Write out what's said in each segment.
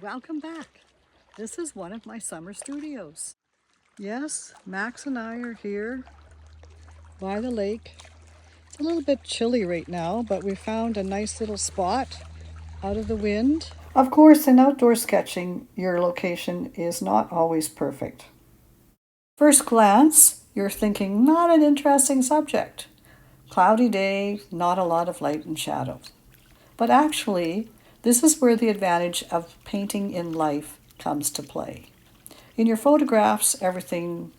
Welcome back. This is one of my summer studios. Yes, Max and I are here by the lake. It's a little bit chilly right now, but we found a nice little spot out of the wind. Of course, in outdoor sketching, your location is not always perfect. First glance, you're thinking, not an interesting subject. Cloudy day, not a lot of light and shadow. But actually, this is where the advantage of painting in life comes to play. In your photographs, everything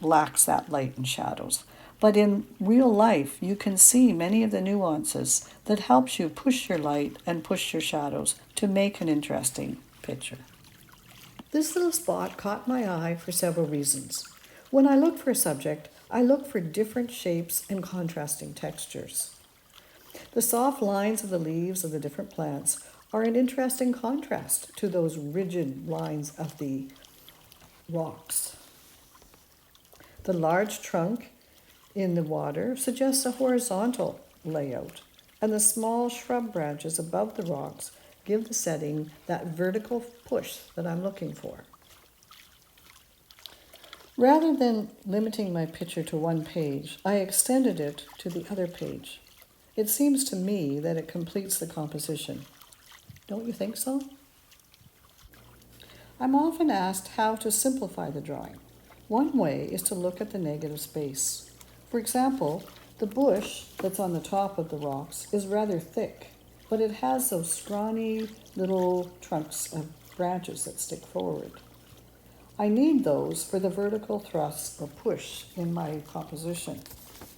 lacks that light and shadows. But in real life, you can see many of the nuances that helps you push your light and push your shadows to make an interesting picture. This little spot caught my eye for several reasons. When I look for a subject, I look for different shapes and contrasting textures. The soft lines of the leaves of the different plants are an interesting contrast to those rigid lines of the rocks. The large trunk in the water suggests a horizontal layout, and the small shrub branches above the rocks give the setting that vertical push that I'm looking for. Rather than limiting my picture to one page, I extended it to the other page. It seems to me that it completes the composition. Don't you think so? I'm often asked how to simplify the drawing. One way is to look at the negative space. For example, the bush that's on the top of the rocks is rather thick, but it has those scrawny little trunks of branches that stick forward. I need those for the vertical thrust or push in my composition,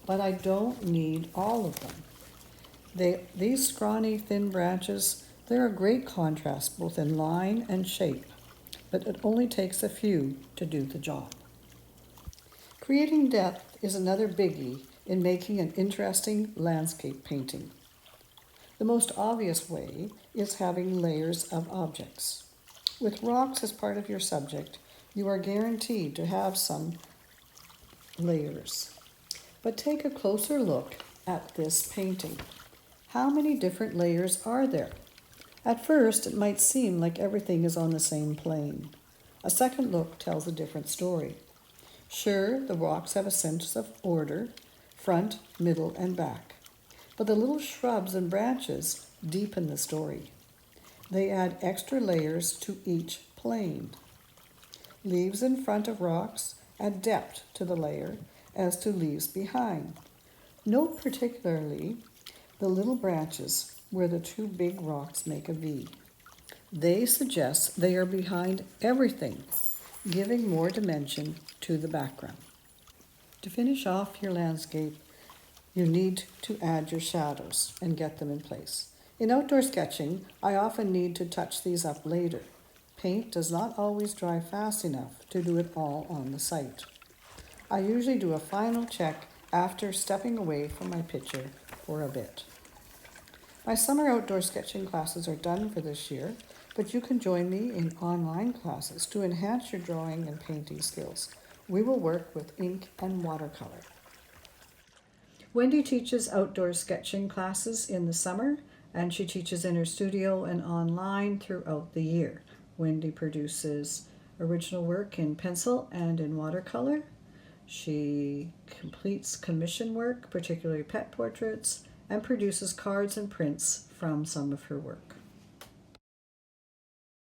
but I don't need all of them. These scrawny, thin branches, they're a great contrast both in line and shape, but it only takes a few to do the job. Creating depth is another biggie in making an interesting landscape painting. The most obvious way is having layers of objects. With rocks as part of your subject, you are guaranteed to have some layers. But take a closer look at this painting. How many different layers are there? At first, it might seem like everything is on the same plane. A second look tells a different story. Sure, the rocks have a sense of order, front, middle, and back. But the little shrubs and branches deepen the story. They add extra layers to each plane. Leaves in front of rocks add depth to the layer as to leaves behind. Note particularly the little branches where the two big rocks make a V. They suggest they are behind everything, giving more dimension to the background. To finish off your landscape, you need to add your shadows and get them in place. In outdoor sketching, I often need to touch these up later. Paint does not always dry fast enough to do it all on the site. I usually do a final check after stepping away from my picture for a bit. My summer outdoor sketching classes are done for this year, but you can join me in online classes to enhance your drawing and painting skills. We will work with ink and watercolor. Wendy teaches outdoor sketching classes in the summer, and she teaches in her studio and online throughout the year. Wendy produces original work in pencil and in watercolor. She completes commission work, particularly pet portraits, and produces cards and prints from some of her work.